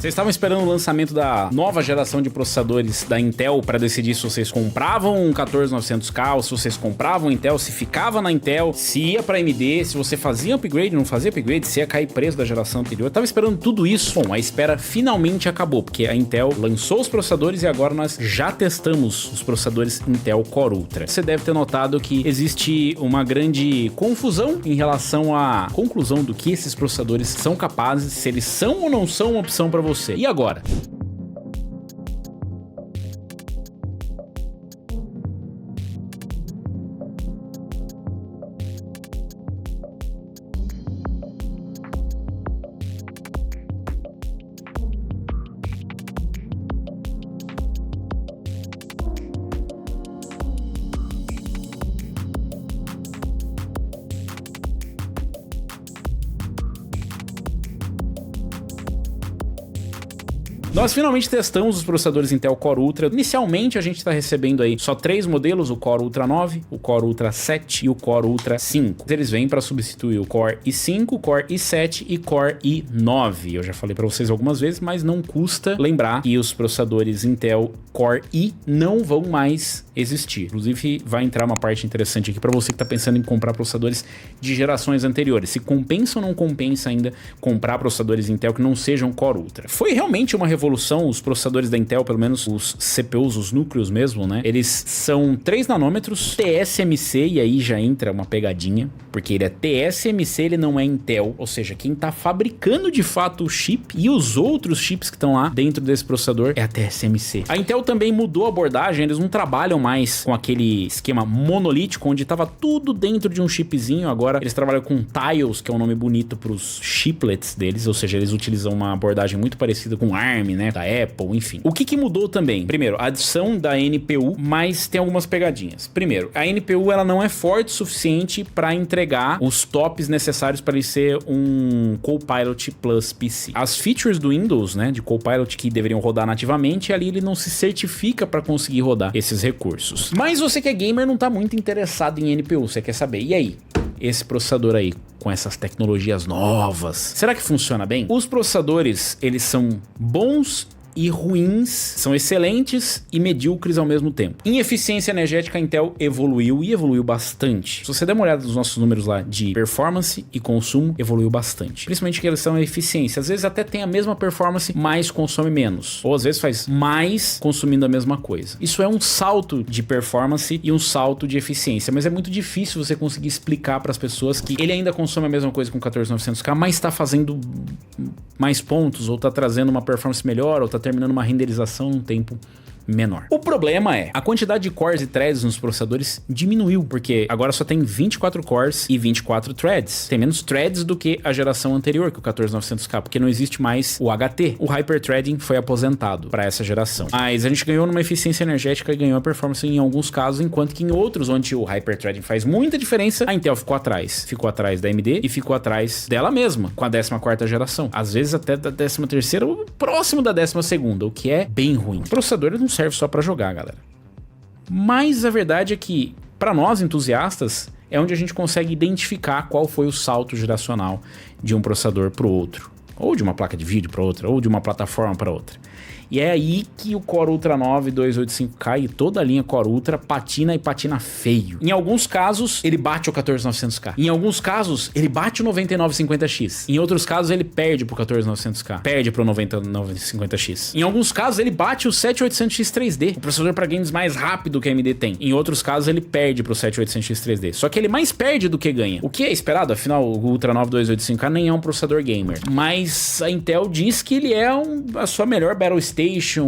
Vocês estavam esperando o lançamento da nova geração de processadores da Intel para decidir se vocês compravam um 14900K ou se vocês compravam Intel, se ficava na Intel, se ia para AMD, se você fazia upgrade, não fazia upgrade, se ia cair preço da geração anterior. Eu tava esperando tudo isso. Bom, a espera finalmente acabou, porque a Intel lançou os processadores e agora nós já testamos os processadores Intel Core Ultra. Você deve ter notado que existe uma grande confusão em relação à conclusão do que esses processadores são capazes, se eles são ou não são uma opção para você. E agora? Nós finalmente testamos os processadores Intel Core Ultra. Inicialmente a gente está recebendo aí só 3 modelos, o Core Ultra 9, o Core Ultra 7 e o Core Ultra 5. Eles vêm para substituir o Core i5, o Core i7 e Core i9. Eu já falei para vocês algumas vezes, mas não custa lembrar que os processadores Intel Core i não vão mais existir. Inclusive vai entrar uma parte interessante aqui para você que está pensando em comprar processadores de gerações anteriores. Se compensa ou não compensa ainda comprar processadores Intel que não sejam Core Ultra. Foi realmente uma revolução. Os processadores da Intel, pelo menos os CPUs, os núcleos mesmo, né? Eles são 3 nanômetros, TSMC, e aí já entra uma pegadinha, porque ele é TSMC, ele não é Intel, ou seja, quem tá fabricando de fato o chip e os outros chips que estão lá dentro desse processador é a TSMC. A Intel também mudou a abordagem, eles não trabalham mais com aquele esquema monolítico, onde tava tudo dentro de um chipzinho, agora eles trabalham com tiles, que é um nome bonito para os chiplets deles, ou seja, eles utilizam uma abordagem muito parecida com ARM, né, da Apple, enfim. O que mudou também? Primeiro, a adição da NPU, mas tem algumas pegadinhas. Primeiro, a NPU ela não é forte o suficiente para entregar os tops necessários para ele ser um Copilot Plus PC. As features do Windows, né, de Copilot que deveriam rodar nativamente, ali ele não se certifica para conseguir rodar esses recursos. Mas você que é gamer não tá muito interessado em NPU, você quer saber, e aí? Esse processador aí, com essas tecnologias novas, será que funciona bem? Os processadores, eles são bons e ruins, são excelentes e medíocres ao mesmo tempo. Em eficiência energética, a Intel evoluiu e evoluiu bastante. Se você der uma olhada nos nossos números lá de performance e consumo, evoluiu bastante. Principalmente em relação à eficiência. Às vezes até tem a mesma performance, mas consome menos. Ou às vezes faz mais consumindo a mesma coisa. Isso é um salto de performance e um salto de eficiência, mas é muito difícil você conseguir explicar para as pessoas que ele ainda consome a mesma coisa com 14900K, mas está fazendo mais pontos, ou está trazendo uma performance melhor, ou está terminando uma renderização num tempo menor. O problema é, a quantidade de cores e threads nos processadores diminuiu, porque agora só tem 24 cores e 24 threads. Tem menos threads do que a geração anterior, que é o 14900K, porque não existe mais o HT. O Hyperthreading foi aposentado para essa geração. Mas a gente ganhou numa eficiência energética e ganhou a performance em alguns casos, enquanto que em outros, onde o Hyperthreading faz muita diferença, a Intel ficou atrás. Ficou atrás da AMD e ficou atrás dela mesma, com a 14ª geração. Às vezes até da 13ª ou próximo da 12ª, o que é bem ruim. O processador não serve só para jogar, galera. Mas a verdade é que, para nós entusiastas, é onde a gente consegue identificar qual foi o salto geracional de um processador para o outro, ou de uma placa de vídeo para outra, ou de uma plataforma para outra. E é aí que o Core Ultra 9 285K e toda a linha Core Ultra patina e patina feio. Em alguns casos, ele bate o 14900K. Em alguns casos, ele bate o 9950X. Em outros casos, ele perde pro 14900K. Perde pro 9950X. Em alguns casos, ele bate o 7800X 3D, o processador para games mais rápido que a AMD tem. Em outros casos, ele perde pro 7800X 3D. Só que ele mais perde do que ganha. O que é esperado? Afinal, o Ultra 9 285K nem é um processador gamer. Mas a Intel diz que ele é a sua melhor Battle Station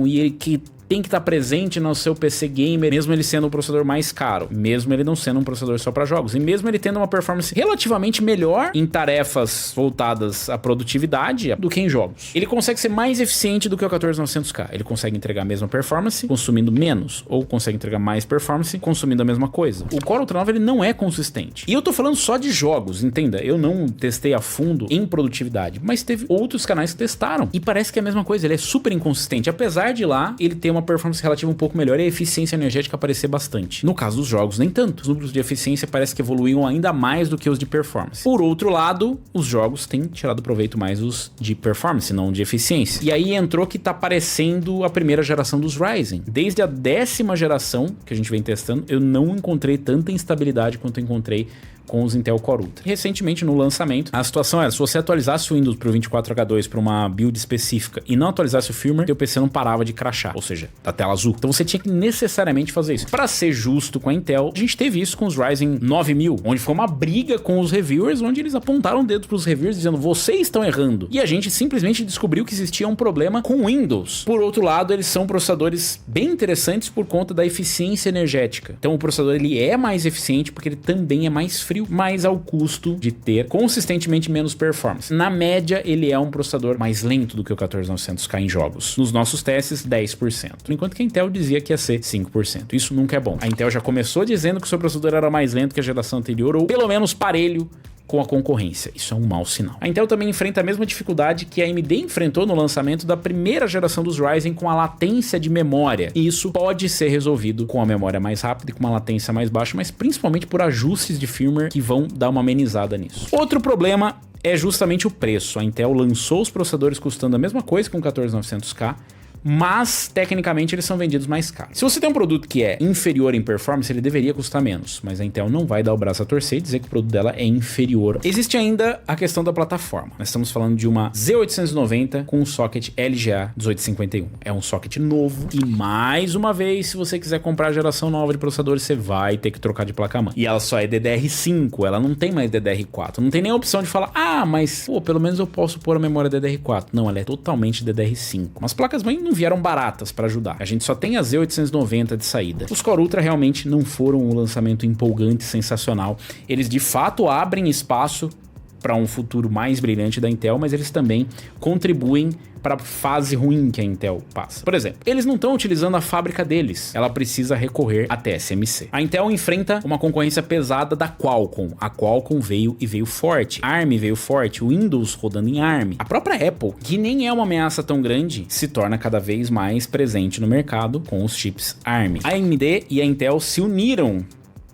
e ele que tem que estar presente no seu PC gamer, mesmo ele sendo um processador mais caro, mesmo ele não sendo um processador só para jogos, e mesmo ele tendo uma performance relativamente melhor em tarefas voltadas à produtividade do que em jogos. Ele consegue ser mais eficiente do que o 14900K. Ele consegue entregar a mesma performance consumindo menos, ou consegue entregar mais performance consumindo a mesma coisa. O Core Ultra 9 ele não é consistente. E eu tô falando só de jogos, entenda, eu não testei a fundo em produtividade, mas teve outros canais que testaram, e parece que é a mesma coisa, ele é super inconsistente, apesar de lá ele ter uma uma performance relativa um pouco melhor e a eficiência energética aparecer bastante. No caso dos jogos, nem tanto. Os números de eficiência parece que evoluíam ainda mais do que os de performance. Por outro lado, os jogos têm tirado proveito mais os de performance, não de eficiência. E aí entrou que tá parecendo a primeira geração dos Ryzen. Desde a 10ª geração que a gente vem testando, eu não encontrei tanta instabilidade quanto eu encontrei com os Intel Core Ultra. Recentemente, no lançamento, a situação era, se você atualizasse o Windows pro 24H2 para uma build específica e não atualizasse o firmware, teu PC não parava de crashar, ou seja, da tela azul. Então você tinha que necessariamente fazer isso. Para ser justo com a Intel, a gente teve isso com os Ryzen 9000, onde foi uma briga com os reviewers, onde eles apontaram o dedo pros reviewers dizendo, vocês estão errando. E a gente simplesmente descobriu que existia um problema com o Windows. Por outro lado, eles são processadores bem interessantes por conta da eficiência energética. Então o processador ele é mais eficiente porque ele também é mais frio, mas ao custo de ter consistentemente menos performance. Na média, ele é um processador mais lento do que o 14900K em jogos. Nos nossos testes, 10%. Enquanto que a Intel dizia que ia ser 5%. Isso nunca é bom. A Intel já começou dizendo que o seu processador era mais lento que a geração anterior, ou pelo menos parelho com a concorrência. Isso é um mau sinal. A Intel também enfrenta a mesma dificuldade que a AMD enfrentou no lançamento da primeira geração dos Ryzen com a latência de memória. E isso pode ser resolvido com a memória mais rápida e com uma latência mais baixa, mas principalmente por ajustes de firmware que vão dar uma amenizada nisso. Outro problema é justamente o preço. A Intel lançou os processadores custando a mesma coisa com o 14900K, mas tecnicamente eles são vendidos mais caros. Se você tem um produto que é inferior em performance, ele deveria custar menos, mas a Intel não vai dar o braço a torcer e dizer que o produto dela é inferior. Existe ainda a questão da plataforma. Nós estamos falando de uma Z890 com um socket LGA 1851. É um socket novo e, mais uma vez, se você quiser comprar a geração nova de processadores, você vai ter que trocar de placa-mãe. E ela só é DDR5, ela não tem mais DDR4. Não tem nem a opção de falar, mas pelo menos eu posso pôr a memória DDR4. Não, ela é totalmente DDR5. As placas-mãe não vieram baratas para ajudar. A gente só tem a Z890 de saída. Os Core Ultra realmente não foram um lançamento empolgante, sensacional. Eles de fato abrem espaço para um futuro mais brilhante da Intel, mas eles também contribuem para a fase ruim que a Intel passa. Por exemplo, eles não estão utilizando a fábrica deles, ela precisa recorrer à TSMC. A Intel enfrenta uma concorrência pesada da Qualcomm. A Qualcomm veio forte, ARM veio forte, o Windows rodando em ARM. A própria Apple, que nem é uma ameaça tão grande, se torna cada vez mais presente no mercado com os chips ARM. A AMD e a Intel se uniram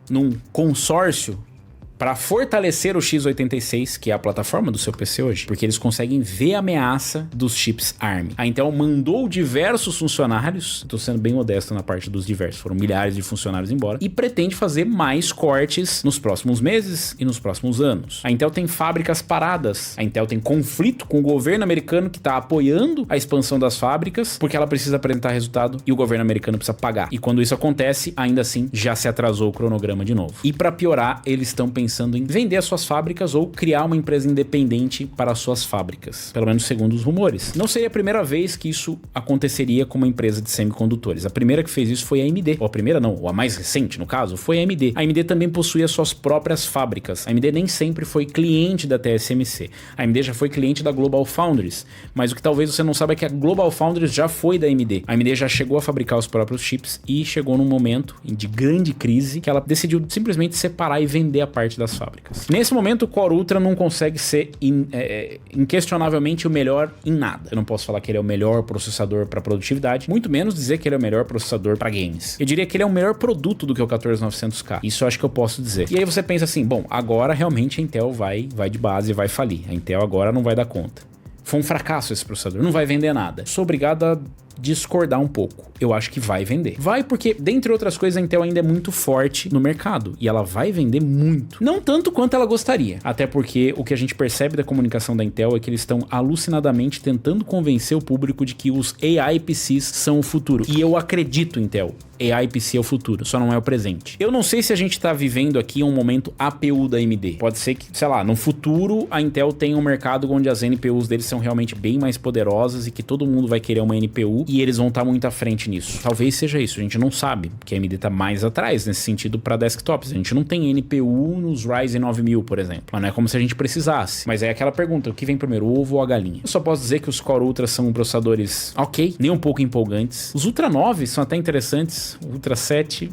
num consórcio para fortalecer o x86, que é a plataforma do seu PC hoje, porque eles conseguem ver a ameaça dos chips ARM. A Intel mandou diversos funcionários, estou sendo bem modesto na parte dos diversos, foram milhares de funcionários embora, e pretende fazer mais cortes nos próximos meses e nos próximos anos. A Intel tem fábricas paradas, a Intel tem conflito com o governo americano que está apoiando a expansão das fábricas, porque ela precisa apresentar resultado e o governo americano precisa pagar. E quando isso acontece, ainda assim, já se atrasou o cronograma de novo. E para piorar, eles estão pensando em vender as suas fábricas ou criar uma empresa independente para as suas fábricas, pelo menos segundo os rumores. Não seria a primeira vez que isso aconteceria com uma empresa de semicondutores. A primeira que fez isso foi a AMD, ou a primeira não, ou a mais recente no caso, foi a AMD. A AMD também possuía suas próprias fábricas. A AMD nem sempre foi cliente da TSMC. A AMD já foi cliente da GlobalFoundries, mas o que talvez você não saiba é que a GlobalFoundries já foi da AMD. A AMD já chegou a fabricar os próprios chips e chegou num momento de grande crise que ela decidiu simplesmente separar e vender a parte das fábricas. Nesse momento, o Core Ultra não consegue ser inquestionavelmente o melhor em nada. Eu não posso falar que ele é o melhor processador para produtividade, muito menos dizer que ele é o melhor processador para games. Eu diria que ele é o melhor produto do que o 14900K. Isso eu acho que eu posso dizer. E aí você pensa assim, bom, agora realmente a Intel vai de base e vai falir. A Intel agora não vai dar conta. Foi um fracasso esse processador, não vai vender nada. Sou obrigado a discordar um pouco. Eu acho que vai vender. Vai porque, dentre outras coisas, a Intel ainda é muito forte no mercado. E ela vai vender muito. Não tanto quanto ela gostaria. Até porque o que a gente percebe da comunicação da Intel é que eles estão alucinadamente tentando convencer o público de que os AI PCs são o futuro. E eu acredito, Intel. AI PC é o futuro, só não é o presente. Eu não sei se a gente tá vivendo aqui um momento APU da AMD. Pode ser que, sei lá, no futuro a Intel tenha um mercado onde as NPUs deles são realmente bem mais poderosas e que todo mundo vai querer uma NPU e eles vão estar muito à frente nisso. Talvez seja isso, a gente não sabe, porque a AMD tá mais atrás nesse sentido para desktops. A gente não tem NPU nos Ryzen 9000, por exemplo. Mas não é como se a gente precisasse. Mas é aquela pergunta, o que vem primeiro, o ovo ou a galinha? Eu só posso dizer que os Core Ultra são processadores ok, nem um pouco empolgantes. Os Ultra 9 são até interessantes, o Ultra 7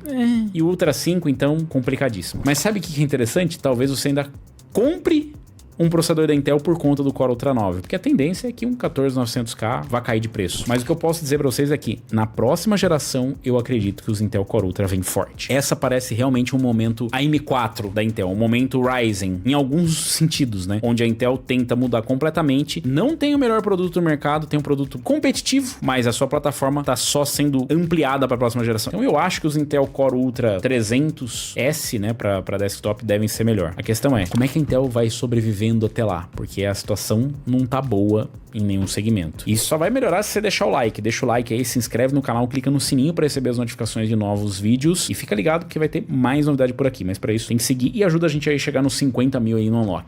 e o Ultra 5, então, complicadíssimo. Mas sabe o que é interessante? Talvez você ainda compre um processador da Intel por conta do Core Ultra 9, porque a tendência é que um 14900K vai cair de preço. Mas o que eu posso dizer para vocês é que na próxima geração eu acredito que os Intel Core Ultra vem forte. Essa parece realmente um momento a M4 da Intel, um momento Ryzen, em alguns sentidos, né? Onde a Intel tenta mudar completamente, não tem o melhor produto do mercado, tem um produto competitivo, mas a sua plataforma tá só sendo ampliada para a próxima geração. Então eu acho que os Intel Core Ultra 300S, né, para desktop devem ser melhor. A questão é, como é que a Intel vai sobrevivendo até lá? Porque a situação não tá boa em nenhum segmento. Isso só vai melhorar se você deixar o like. Deixa o like aí, se inscreve no canal, clica no sininho para receber as notificações de novos vídeos e fica ligado porque vai ter mais novidade por aqui. Mas para isso tem que seguir e ajuda a gente aí a chegar nos 50 mil aí no Unlock.